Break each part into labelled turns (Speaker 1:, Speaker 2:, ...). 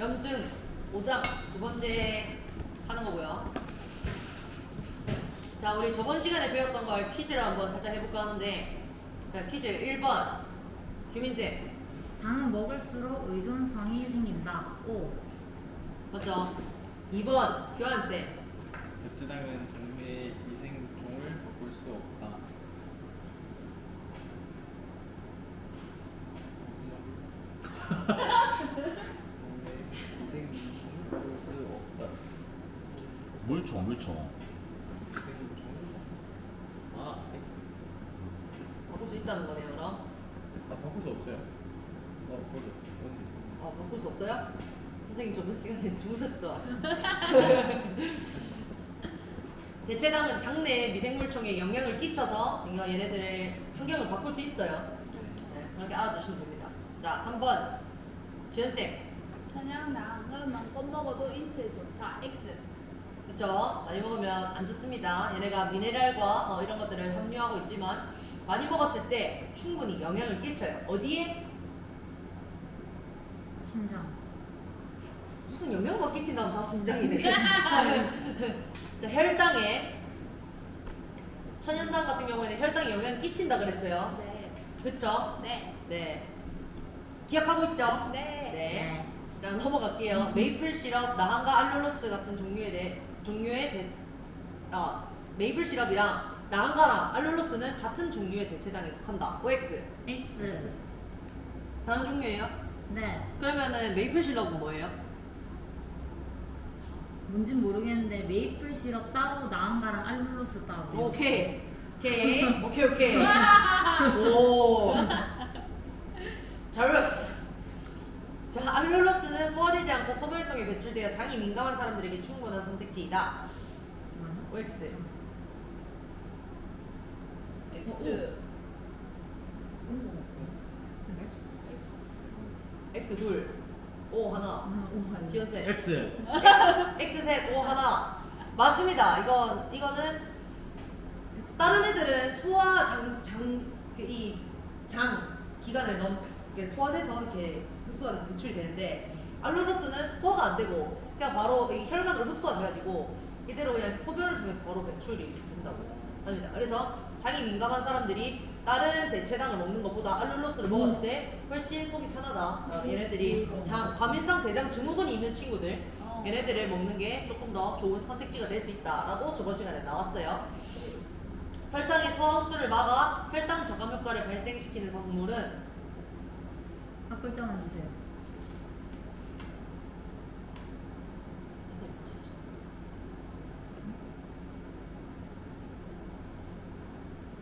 Speaker 1: 염증 5장 두 번째 하는 거고요. 자, 우리 저번 시간에 배웠던 걸 퀴즈를 한번 살짝 해볼까 하는데, 자, 퀴즈 1번 규민쌤.
Speaker 2: 당은 먹을수록 의존성이 생긴다. O.
Speaker 1: 맞죠? 2번 교환쌤.
Speaker 3: 배치당은 장미의 이생종을 바꿀 수 없다. 무슨 말이야? 이생종을 바꿀 수 없다.
Speaker 4: 물총
Speaker 3: 이생종? 아, X.
Speaker 1: 바꿀 수 있다는 거네요, 그럼.
Speaker 3: 나 바꿀 수 없어요. 나 바꿀 수 없어.
Speaker 1: 아, 바꿀 수 없어요? 선생님 저번 시간에 주무셨죠? 대체당은 장내 미생물총에 영향을 끼쳐서 얘네들의 환경을 바꿀 수 있어요. 네, 그렇게 알아두시면 됩니다. 자, 3번 주연쌤.
Speaker 5: 천연당은 마음껏 먹어도 인체에 좋다. X.
Speaker 1: 그쵸? 많이 먹으면 안 좋습니다. 얘네가 미네랄과 이런 것들을 함유하고 있지만 많이 먹었을 때 충분히 영향을 끼쳐요. 어디에?
Speaker 2: 신장.
Speaker 1: 무슨 영향만 끼친다면 다 신장이네. 자, 혈당에 천연당 같은 경우에는 혈당에 영향 끼친다 그랬어요.
Speaker 5: 네.
Speaker 1: 그쵸?
Speaker 5: 네.
Speaker 1: 네. 기억하고 있죠?
Speaker 5: 네.
Speaker 1: 네. 자, 넘어갈게요. 메이플 시럽, 나한과 알룰로스 같은 메이플 시럽이랑 나한가랑 알룰로스는 같은 종류의 대체당에 속한다. OX.
Speaker 2: X.
Speaker 1: 다른 종류예요?
Speaker 2: 네.
Speaker 1: 그러면은 메이플 시럽은 뭐예요?
Speaker 2: 뭔진 모르겠는데 메이플 시럽 따로 나한가랑 알룰로스 따로.
Speaker 1: 오케이. 오. 잘 배웠어. 자, 알룰로스는 소화되지 않고 소변통에 배출되어 장이 민감한 사람들에게 충분한 선택지이다. OX. X. X 둘. O 하나. 지연쌤.
Speaker 4: X.
Speaker 1: X 셋 O 하나. 맞습니다. 이거는 다른 애들은 소화 장 기관을 이렇게 소화돼서 이렇게 흡수가 돼서 배출이 되는데, 알룰로스는 소화가 안 되고 그냥 바로 이 혈관으로 흡수가 돼가지고 이대로 그냥 소변을 통해서 바로 배출이 된다고 합니다. 그래서 장이 민감한 사람들이 다른 대체당을 먹는 것보다 알룰로스를 먹었을 때 훨씬 속이 편하다. 얘네들이 과민성 대장 증후군이 있는 친구들, 얘네들을 먹는 게 조금 더 좋은 선택지가 될 수 있다라고 저번 시간에 나왔어요. 설탕이 소화 흡수를 막아 혈당 저감 효과를 발생시키는 성물은
Speaker 2: 한 글자만 주세요.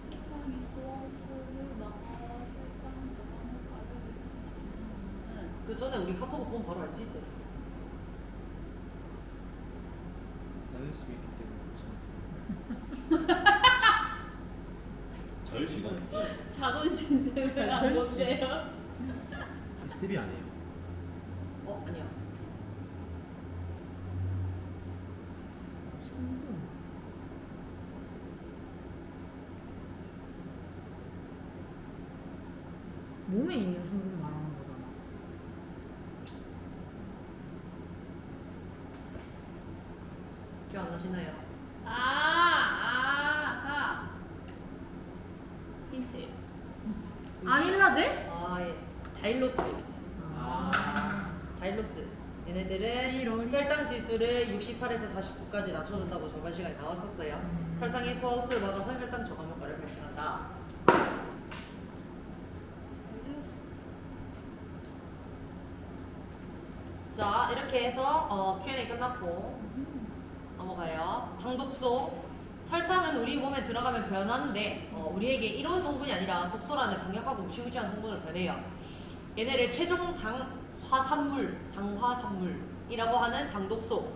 Speaker 5: 설탕이 소화수를 막아 혈당 저감 효과를 일으키는.
Speaker 1: 그 전에 우리 카톡 보면 바로 알 수 있어요.
Speaker 3: 나눌 수 있기 때문에 괜찮았어요.
Speaker 4: 자유시간.
Speaker 5: 자존심 때문에 안 먹게요.
Speaker 4: 스텝이 아니에요.
Speaker 1: 아니요.
Speaker 2: 성분. 몸에 있는 성분 말하는 거잖아.
Speaker 1: 기억 안 나시나요?
Speaker 5: 아하. 힌트.
Speaker 2: 아밀라제?
Speaker 1: 예. 자일로스.
Speaker 2: 아.
Speaker 1: 자일로스. 얘네들은
Speaker 2: 자일로스.
Speaker 1: 혈당 지수를 68에서 49까지 낮춰준다고 저번 시간에 나왔었어요. 설탕이 소화 흡수를 막아서 혈당 저감 효과를 발생한다. 자, 이렇게 해서 Q&A 끝났고 넘어가요. 당독소. 설탕은 우리 몸에 들어가면 변하는데 우리에게 이로운 성분이 아니라 독소라는 강력하고 무시무시한 성분을 변해요. 얘네를 최종 당화산물이라고 하는 당독소.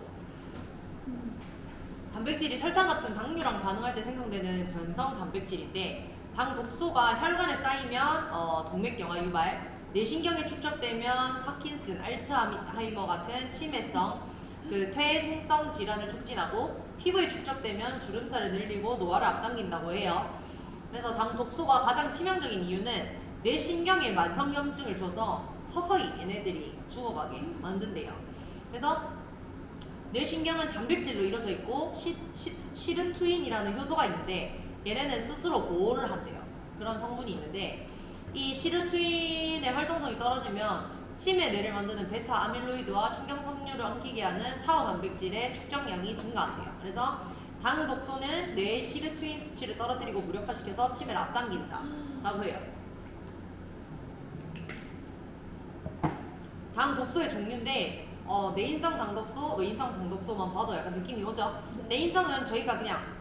Speaker 1: 단백질이 설탕 같은 당류랑 반응할 때 생성되는 변성 단백질인데, 당독소가 혈관에 쌓이면 동맥경화 유발, 뇌신경에 축적되면 파킨슨, 알츠하이머 같은 치매성, 퇴행성 질환을 촉진하고, 피부에 축적되면 주름살을 늘리고 노화를 앞당긴다고 해요. 그래서 당독소가 가장 치명적인 이유는 뇌신경에 만성염증을 줘서 서서히 얘네들이 죽어가게 만든대요. 그래서 뇌신경은 단백질로 이루어져 있고 시르투인이라는 효소가 있는데 얘네는 스스로 보호를 한대요. 그런 성분이 있는데 이 시르투인의 활동성이 떨어지면 치매 뇌를 만드는 베타 아밀로이드와 신경섬유를 엉키게 하는 타우 단백질의 축적량이 증가한대요. 그래서 당 독소는 뇌의 시르투인 수치를 떨어뜨리고 무력화시켜서 치매를 앞당긴다 라고 해요. 당 독소의 종류인데 내인성 당독소, 외인성 당독소만 봐도 약간 느낌이 오죠? 내인성은 저희가 그냥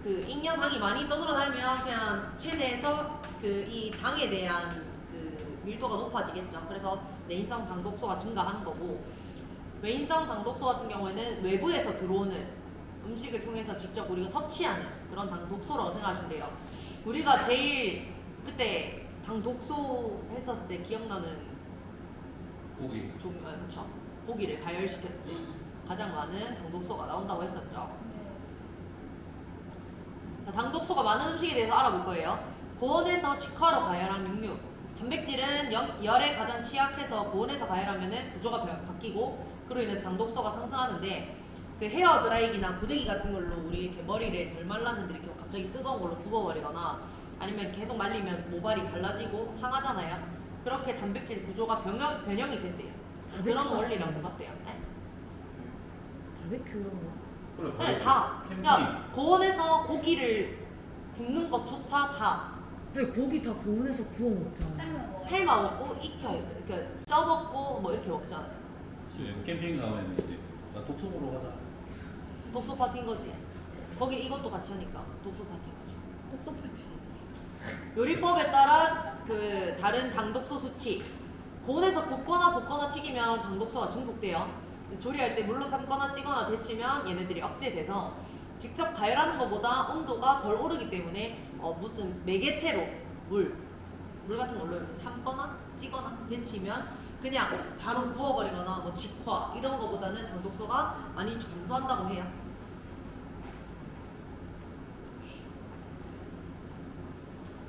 Speaker 1: 그 잉여당이 많이 떠돌아다니면 그냥 체내에서 그 이 당에 대한 그 밀도가 높아지겠죠. 그래서 내인성 당독소가 증가하는 거고, 외인성 당독소 같은 경우에는 외부에서 들어오는 음식을 통해서 직접 우리가 섭취하는 그런 당독소라고 생각하시면 돼요. 우리가 제일 그때 당독소 했었을 때 기억나는
Speaker 4: 고기.
Speaker 1: 그쵸. 고기를 가열시켰을 때 가장 많은 당독소가 나온다고 했었죠. 당독소가 많은 음식에 대해서 알아볼 거예요. 고온에서 직화로 가열한 육류. 단백질은 열에 가장 취약해서 고온에서 가열하면 구조가 바뀌고 그로 인해서 당독소가 상승하는데 그 헤어 드라이기나 고데기 같은 걸로 우리 이렇게 머리를 덜 말랐는데 이렇게 갑자기 뜨거운 걸로 굽어버리거나 아니면 계속 말리면 모발이 갈라지고 상하잖아요. 그렇게 단백질 구조가 변형이 된대요. 그런 원리랑 똑같대요. 네?
Speaker 2: 바베큐 이런 거.
Speaker 4: 그래,
Speaker 1: 네, 다.
Speaker 4: 캠핑.
Speaker 1: 그러니까 고온에서 고기를 굽는 것조차 다
Speaker 2: 그래 고기 다 고온에서 구워 먹잖아.
Speaker 5: 삶을 먹어.
Speaker 1: 삶아 먹고 익혀, 그러니까 쪄 먹고 뭐 이렇게 먹잖아요.
Speaker 4: 수영 캠핑 가면 이제 나 독서보러 가자.
Speaker 1: 독소 파티인 거지. 거기 이것도 같이 하니까 독소 파티인 거지.
Speaker 5: 독도 파티.
Speaker 1: 요리법에 따라 그 다른 당독소 수치. 고온에서 굽거나 볶거나 튀기면 당독소가 증폭돼요. 조리할 때 물로 삶거나 찌거나 데치면 얘네들이 억제돼서 직접 가열하는 것보다 온도가 덜 오르기 때문에 무슨 매개체로 물 같은 걸로 이렇게 삶거나 찌거나 데치면 그냥 바로 구워버리거나 뭐 직화 이런 거보다는 당독소가 많이 감소한다고 해요.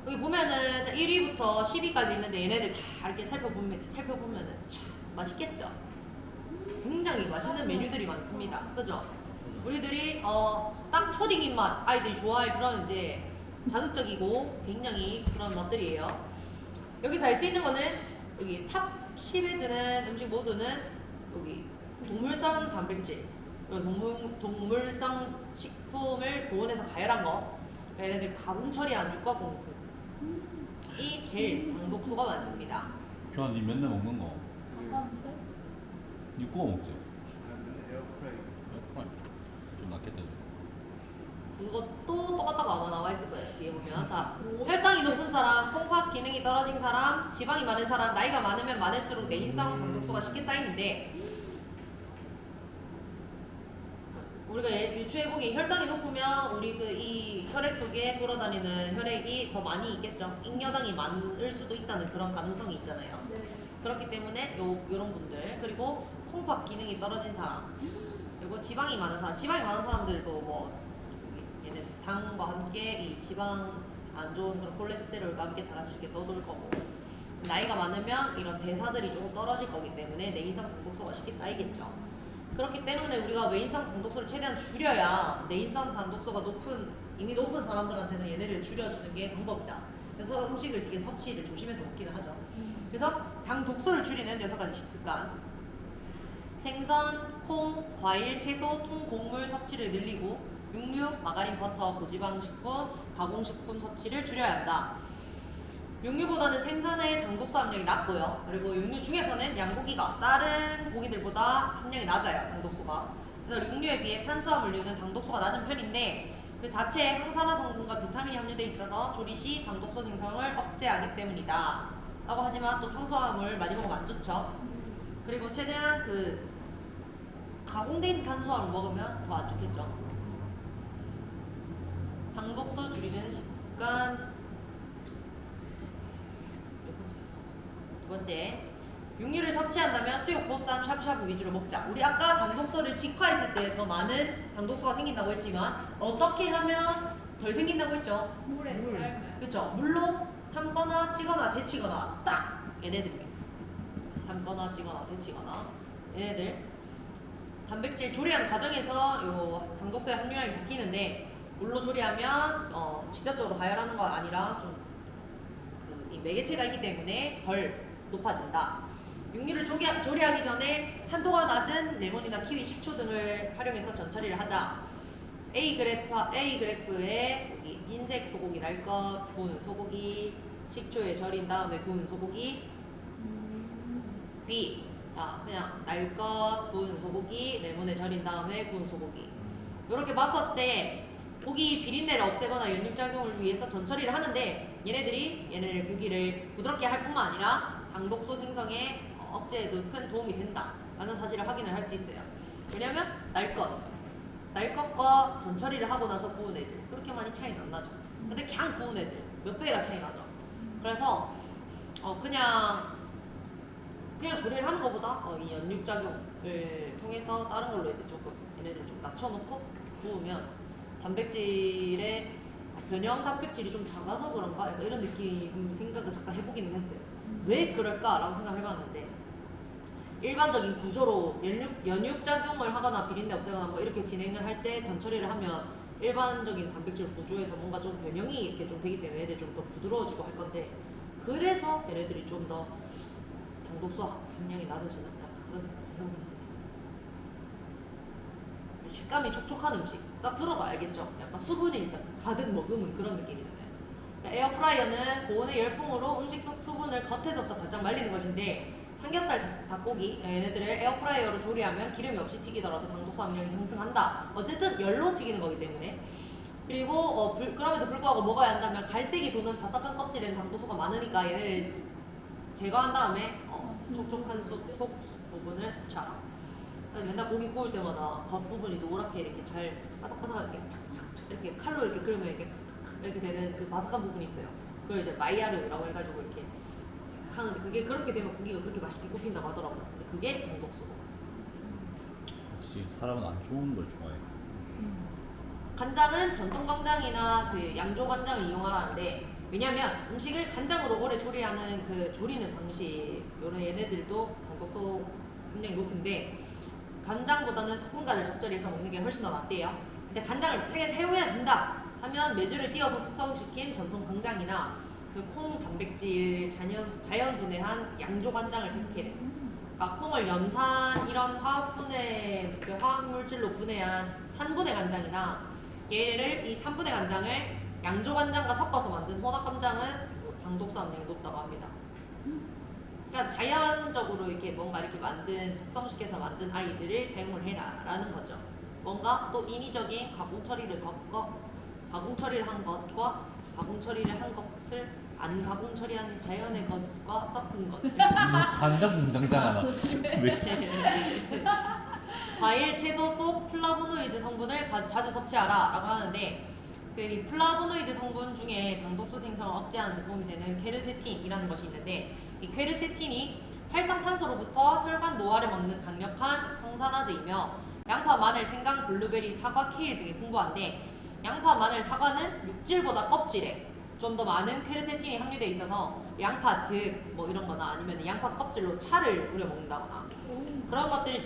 Speaker 1: 여기 보면은 1위부터 10위까지 있는데 얘네들 다 이렇게 살펴보면은 참 맛있겠죠? 굉장히 맛있는 메뉴들이 많습니다. 그죠? 우리들이 딱 초딩 입맛 아이들이 좋아할 그런 이제 자극적이고 굉장히 그런 맛들이에요. 여기서 알 수 있는 거는 여기 탑 10에 드는 음식 모두는 여기 동물성 단백질, 그리고 동물성 식품을 고온에서 가열한 거, 얘네들 가공 처리한 육과 공품이 제일 당독소가 많습니다.
Speaker 4: 교환 니 맨날 먹는 거.
Speaker 5: 닭가슴살?
Speaker 4: 니 구워 먹지?
Speaker 3: 에어프라이.
Speaker 4: 좀 낫겠다.
Speaker 1: 그것도 똑같다고 아마 나와 있을 거예요. 뒤에 보면. 자, 혈당이 높은 사람, 콩팥 기능이 떨어진 사람, 지방이 많은 사람, 나이가 많으면 많을수록 내인성 당독소가 쉽게 쌓이는데, 우리가 유추해보기 혈당이 높으면 우리 그 이 혈액 속에 돌아다니는 혈액이 더 많이 있겠죠. 잉여당이 많을 수도 있다는 그런 가능성이 있잖아요.
Speaker 5: 네.
Speaker 1: 그렇기 때문에 요런 분들, 그리고 콩팥 기능이 떨어진 사람, 그리고 지방이 많은 사람, 지방이 많은 사람들도 뭐 얘는 당과 함께 이 지방 안 좋은 그런 콜레스테롤과 함께 다 같이 이렇게 떠돌 거고, 나이가 많으면 이런 대사들이 조금 떨어질 거기 때문에 내인성 당독소가 쉽게 쌓이겠죠. 그렇기 때문에 우리가 외인성 당독소를 최대한 줄여야 내인성 당독소가 이미 높은 사람들한테는 얘네를 줄여주는 게 방법이다. 그래서 음식을 되게 섭취를 조심해서 먹기는 하죠. 그래서 당독소를 줄이는 6가지 식습관. 생선, 콩, 과일, 채소, 통곡물 섭취를 늘리고 육류, 마가린, 버터, 고지방 식품, 가공식품 섭취를 줄여야 한다. 육류보다는 생선의 당독소 함량이 낮고요. 그리고 육류 중에서는 양고기가 다른 고기들보다 함량이 낮아요. 당독소가. 그래서 육류에 비해 탄수화물류는 당독소가 낮은 편인데 그 자체에 항산화 성분과 비타민이 함유되어 있어서 조리 시 당독소 생성을 억제하기 때문이다 라고 하지만 또 탄수화물 많이 먹으면 안 좋죠. 그리고 최대한 그 가공된 탄수화물 먹으면 더 안 좋겠죠. 당독소 줄이는 식습관. 두 번째, 육류를 섭취한다면 수육, 보쌈, 샤브샤브 위주로 먹자. 우리 아까 당독소를 직화했을 때 더 많은 당독소가 생긴다고 했지만 어떻게 하면 덜 생긴다고 했죠?
Speaker 5: 물에 삶을.
Speaker 1: 그쵸? 물로 삶거나 찌거나 데치거나 딱 얘네들입니다. 삶거나 찌거나 데치거나 얘네들 단백질 조리하는 과정에서 요 당독소의 함유량이 바뀌는데 물로 조리하면 직접적으로 가열하는 거 아니라 좀 이 매개체가 있기 때문에 덜 높아진다. 육류를 조리하기 전에 산도가 낮은 레몬이나 키위, 식초 등을 활용해서 전처리를 하자. A 그래프에 여기 흰색 소고기 날 것, 구운 소고기, 식초에 절인 다음에 구운 소고기. B 자 그냥 날 것, 구운 소고기, 레몬에 절인 다음에 구운 소고기. 이렇게 봤었을 때 고기 비린내를 없애거나 연육작용을 위해서 전처리를 하는데 얘네를 고기를 부드럽게 할 뿐만 아니라 당독소 생성에 억제에도 큰 도움이 된다라는 사실을 확인을 할 수 있어요. 왜냐면 날 것과 전처리를 하고 나서 구운 애들 그렇게 많이 차이는 안 나죠. 근데 그냥 구운 애들 몇 배가 차이 나죠. 그래서 그냥 조리를 하는 것보다 이 연육작용을 통해서 다른 걸로 이제 조금 얘네들 좀 낮춰놓고 구우면 단백질의 변형 단백질이 좀 작아서 그런가 약간 이런 느낌 생각을 잠깐 해보기는 했어요. 왜 그럴까라고 생각해봤는데 일반적인 구조로 연육작용을 하거나 비린내 없애거나 뭐 이렇게 진행을 할 때 전처리를 하면 일반적인 단백질 구조에서 뭔가 좀 변형이 이렇게 좀 되기 때문에 얘들 좀 더 부드러워지고 할 건데 그래서 얘네들이 좀 더 당독소 함량이 낮아지는 약간 그런 생각을 해보긴 했어요. 식감이 촉촉한 음식 딱 들어도 알겠죠? 약간 수분이 일단 가득 머금은 그런 느낌이잖아요. 에어프라이어는 고온의 열풍으로 음식 속 수분을 겉에서부터 바짝 말리는 것인데 삼겹살, 닭고기 얘네들을 에어프라이어로 조리하면 기름이 없이 튀기더라도 당독소 함량이 상승한다. 어쨌든 열로 튀기는 거기 때문에. 그리고 그럼에도 불구하고 먹어야 한다면 갈색이 도는 바삭한 껍질에는 당독소가 많으니까 얘네를 제거한 다음에 촉촉한 속 부분을 섭취하라. 맨날 고기 구울 때마다 겉부분이 노랗게 이렇게 잘 바삭바삭하게 착착착 이렇게 칼로 이렇게 그러면 이렇게 되는 그 바삭한 부분이 있어요. 그걸 이제 마이야르라고 해가지고 이렇게 하는데 그게 그렇게 되면 고기가 그렇게 맛있게 굽힌다고 하더라고요. 근데 그게 당독소고.
Speaker 4: 역시 사람은 안 좋은 걸 좋아해.
Speaker 1: 간장은 전통 간장이나 그 양조 간장을 이용하라는데 왜냐면 음식을 간장으로 오래 조리하는 그 조리는 방식 요런 얘네들도 당독소 함량이 높은데 간장보다는 소금간을 적절히 해서 먹는 게 훨씬 더 낫대요. 근데 간장을 빠르게 사용해야 된다 하면 메주를 띄어서 숙성시킨 전통 간장이나 그 콩 단백질 자연 분해한 양조 간장을 택해래. 그러니까 콩을 염산 이런 화학 물질로 분해한 산분해 간장이나 얘를 이 산분해 간장을 양조 간장과 섞어서 만든 혼합 간장은 당독소 함량이 높다고 합니다. 그러니까 자연적으로 이렇게 뭔가 이렇게 숙성시켜서 만든 아이들을 사용을 해라라는 거죠. 뭔가 또 인위적인 가공 처리를 한 것과 가공 처리를 한 것을 안 가공 처리한 자연의 것과 섞은 것.
Speaker 3: 간장 공장장 하나.
Speaker 1: 과일, 채소 속 플라보노이드 성분을 자주 섭취하라라고 하는데 그 플라보노이드 성분 중에 당독소 생성을 억제하는 데 도움이 되는 케르세틴이라는 것이 있는데 이 케르세틴이 활성산소로부터 혈관 노화를 막는 강력한 항산화제이며 양파, 마늘, 생강, 블루베리, 사과, 케일 등이 풍부한데 양파, 마늘, 사과는 육질보다 껍질에 좀 더 많은 케르세틴이 함유되어 있어서 양파 즙 뭐 이런 거나 아니면 양파 껍질로 차를 우려 먹는다거나 그런 것들을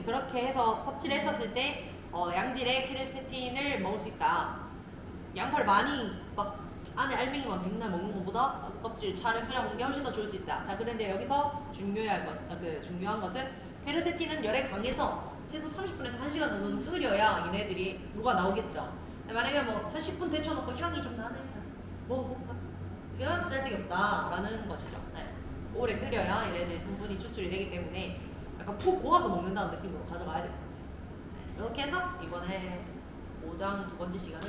Speaker 1: 그렇게 해서 섭취를 했었을 때 양질의 케르세틴을 먹을 수 있다. 양파를 많이 막 안에 알맹이만 백날 먹는 것보다 껍질 차를 끓여 먹는 게 훨씬 더 좋을 수 있다. 자, 그런데 여기서 중요한 것은 케르세틴은 열에 강해서 최소 30분에서 1시간 정도는 끓여야 얘네들이 무가 나오겠죠. 만약에 뭐 한 10분 데쳐놓고 향이 좀 나네. 먹어볼까? 이건 쓸데없다라는 것이죠. 네. 오래 끓여야 얘네들이 성분이 추출이 되기 때문에 약간 푹 고아서 먹는다는 느낌으로 가져가야 될 것 같아요. 네. 이렇게 해서 이번에 5장 두 번째 시간은